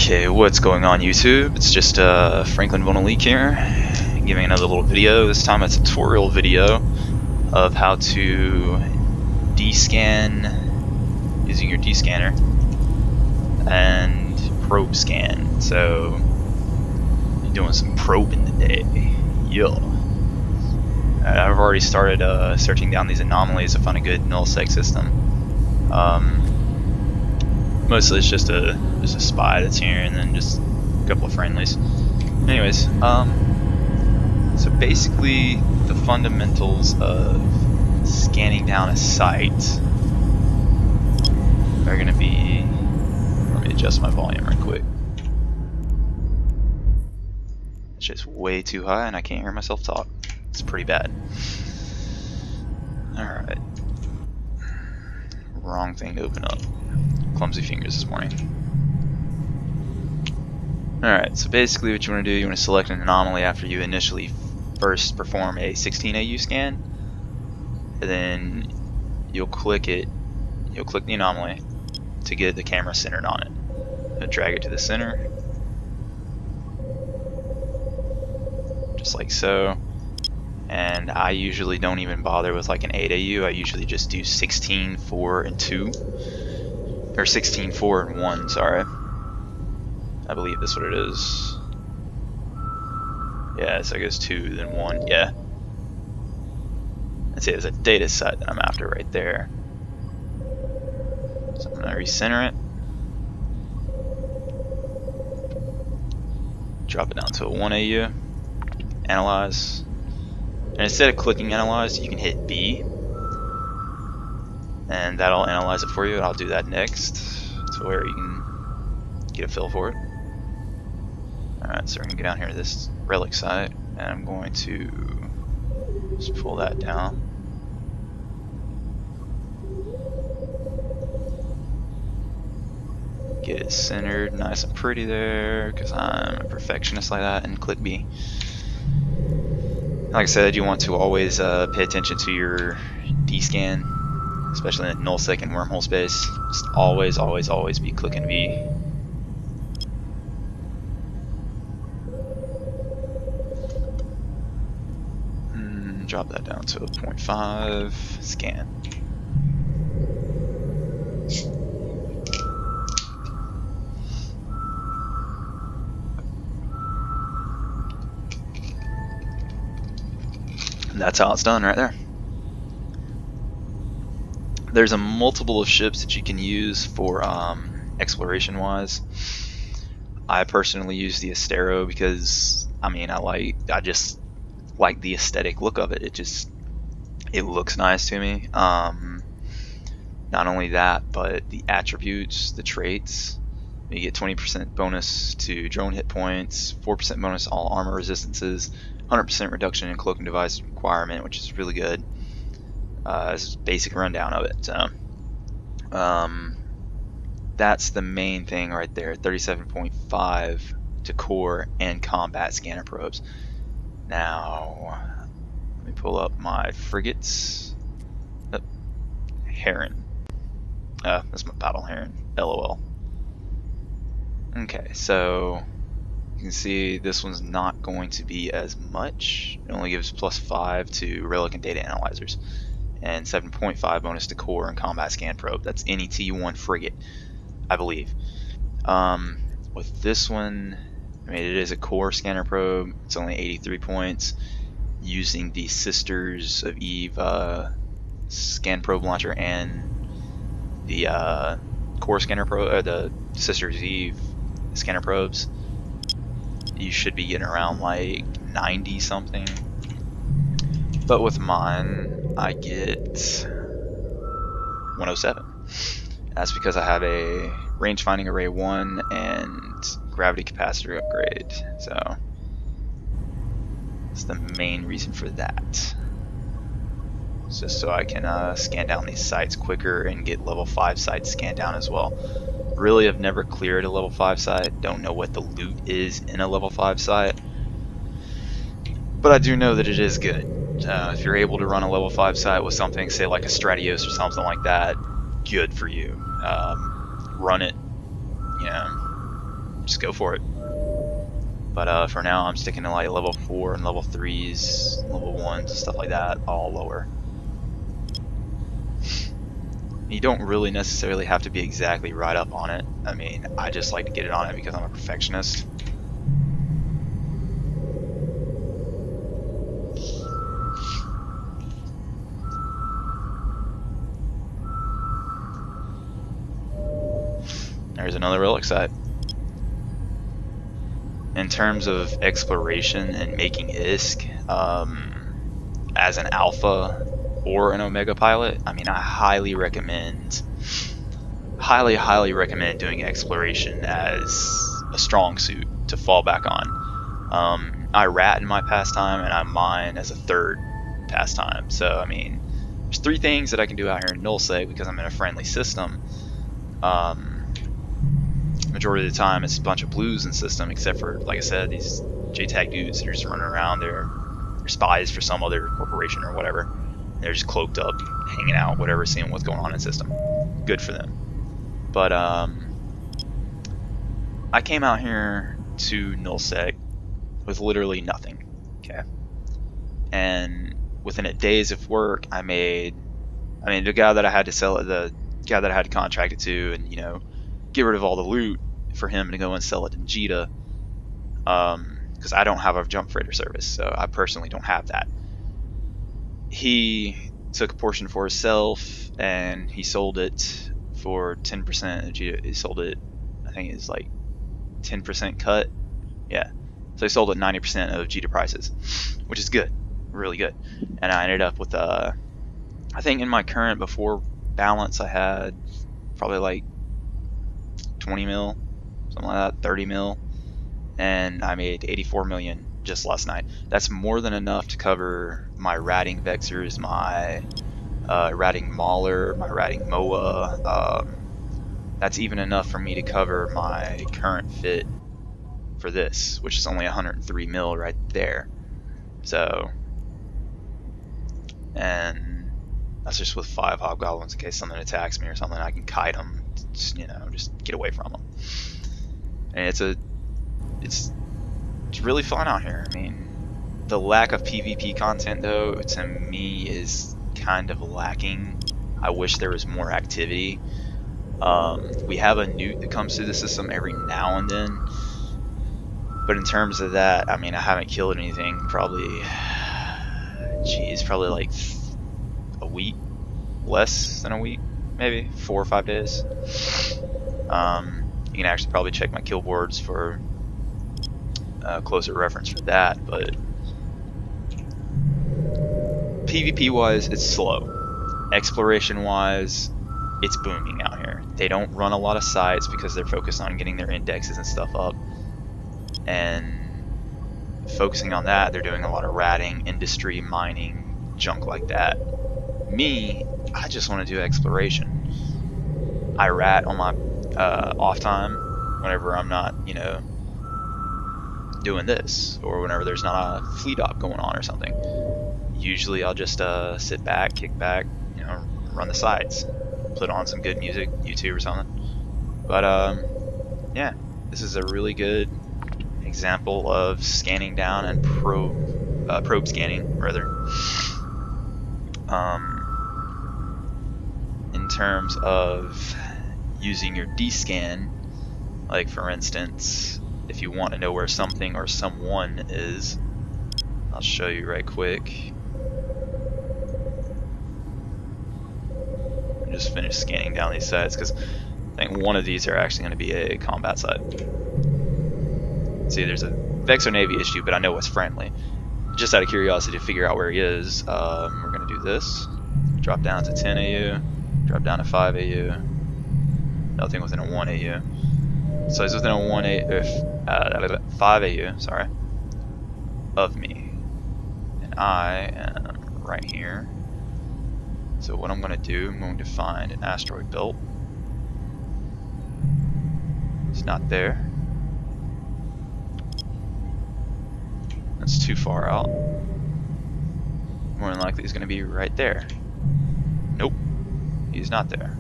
Okay, what's going on YouTube? It's just Franklin Vonalik here, giving another little video. This time a tutorial video of how to descan using your descanner and probe scan. So, you're doing some probing today. Yo. I've already started searching down these anomalies to find a good null-sec system. Mostly it's just a spy that's here, and then just a couple of friendlies. Anyways, so basically the fundamentals of scanning down a site are gonna be. Let me adjust my volume right quick. It's just way too high, and I can't hear myself talk. It's pretty bad. All right. Wrong thing to open up. Clumsy fingers this morning. Alright, so basically what you want to do, you want to select an anomaly after you initially first perform a 16 AU scan, and then you'll click the anomaly to get the camera centered on it. And drag it to the center, just like so. And I usually don't even bother with like an 8 AU, I usually just do 16, 4, and 2. Or 16, 4, and 1, sorry. I believe that's what it is. Yeah, so it goes 2, then 1, yeah. Let's see, there's a data set that I'm after right there. So I'm going to recenter it. Drop it down to a 1 AU. Analyze. And instead of clicking analyze, you can hit B. And that'll analyze it for you, and I'll do that next to where you can get a feel for it. Alright, so we're going to get down here to this relic site, and I'm going to just pull that down. Get it centered nice and pretty there, because I'm a perfectionist like that, and click B. Like I said, you want to always pay attention to your descan, especially in the null-sec and wormhole space. Just always be clicking V. Drop that down to a 0.5. Scan. And that's how it's done right there. There's a multiple of ships that you can use for exploration wise. I personally use the Astero because I just like the aesthetic look of it. It looks nice to me. Not only that, but the attributes, the traits. You get 20% bonus to drone hit points, 4% bonus to all armor resistances, 100% reduction in cloaking device requirement, which is really good. This is a basic rundown of it. So, that's the main thing right there. 37.5 to core and combat scanner probes. Now, let me pull up my frigates. Oh, Heron. That's my battle Heron. LOL. Okay, so you can see this one's not going to be as much. It only gives +5 to relic and data analyzers, and 7.5 bonus to core and combat scan probe. That's any T1 frigate, I believe. With this one, it is a core scanner probe. It's only 83 points. Using the Sisters of Eve scan probe launcher and the core scanner probe, or the Sisters of Eve scanner probes, you should be getting around like 90 something. But with mine, I get 107. That's because I have a range finding array 1 and gravity capacitor upgrade. So that's the main reason for that. It's just so I can scan down these sites quicker and get level 5 sites scanned down as well. Really, I've never cleared a level 5 site. Don't know what the loot is in a level 5 site, but I do know that it is good. If you're able to run a level 5 site with something, say like a Stratios or something like that, good for you. Run it, just go for it. But for now, I'm sticking to like level 4 and level 3s, level 1s, stuff like that, all lower. You don't really necessarily have to be exactly right up on it. I mean, I just like to get it on it because I'm a perfectionist. There's another relic site. In terms of exploration and making ISK, as an alpha or an omega pilot, I mean, I highly recommend doing exploration as a strong suit to fall back on. I rat in my pastime and I mine as a third pastime. So I mean, there's 3 things that I can do out here in nullsec because I'm in a friendly system. Majority of the time it's a bunch of blues in system, except for, like I said, these JTAG dudes that are just running around. They're spies for some other corporation or whatever. They're just cloaked up, hanging out, whatever, seeing what's going on in system. Good for them. But I came out here to nullsec with literally nothing. Okay. And within a days of work, the guy that I had to sell it, the guy that I had to contract it to, and get rid of all the loot for him to go and sell it in Jita, because I don't have a jump freighter service, so I personally don't have that. He took a portion for himself and he sold it for 10% of Jita. He sold it, I think it's like 10% cut. Yeah, so he sold it 90% of Jita prices, which is good, really good. And I ended up with I think in my current before balance I had probably like 20 mil, something like that, 30 mil, and I made 84 million just last night. That's more than enough to cover my ratting vexors, my ratting mauler, my ratting moa. That's even enough for me to cover my current fit for this, which is only 103 mil right there. So, and that's just with 5 hobgoblins in case something attacks me or something. I can kite them, just get away from them. And it's really fun out here. I mean, the lack of PvP content though, to me, is kind of lacking. I wish there was more activity. We have a newt that comes through the system every now and then, but in terms of that, I mean, I haven't killed anything probably like a week, less than a week, maybe 4 or 5 days. You can actually probably check my kill boards for closer reference for that, but PvP wise it's slow. Exploration wise it's booming out here. They don't run a lot of sites because they're focused on getting their indexes and stuff up, and focusing on that they're doing a lot of ratting, industry, mining, junk like that. Me, I just want to do exploration. I rat on my off time whenever I'm not doing this, or whenever there's not a fleet op going on or something. Usually I'll just sit back, kick back, run the sites, put on some good music, YouTube or something. But yeah, this is a really good example of scanning down and probe scanning rather. In terms of using your D-scan, like for instance, if you want to know where something or someone is, I'll show you right quick. I just finished scanning down these sites because I think one of these are actually going to be a combat site. See, there's a Vexo Navy issue, but I know it's friendly. Just out of curiosity to figure out where he is, we're going to do this. Drop down to 10 AU, drop down to 5 AU. Nothing within a 1 AU. So he's within a 5 AU, sorry, of me. And I am right here. So what I'm going to do, I'm going to find an asteroid belt. It's not there. That's too far out. More than likely he's going to be right there. Nope, he's not there.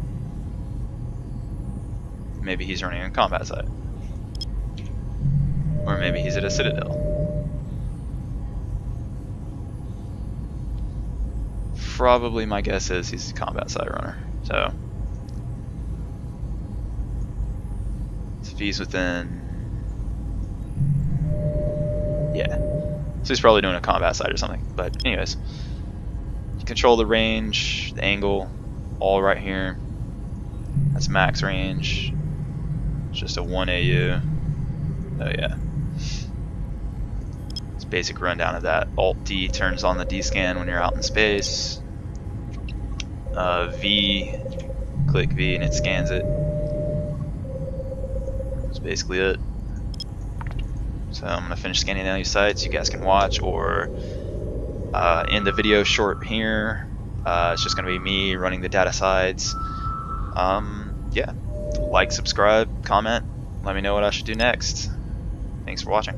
Maybe he's running a combat site. Or maybe he's at a citadel. Probably my guess is he's a combat side runner. So if he's within, yeah, so he's probably doing a combat side or something. But anyways, you control the range, the angle, all right here. That's max range. It's just a 1 AU. Oh yeah. It's basic rundown of that. Alt D turns on the D scan when you're out in space. V, click V and it scans it. That's basically it. So I'm gonna finish scanning down these sites. You guys can watch or end the video short here. It's just gonna be me running the data sides. Yeah, like, subscribe, comment, let me know what I should do next. Thanks for watching.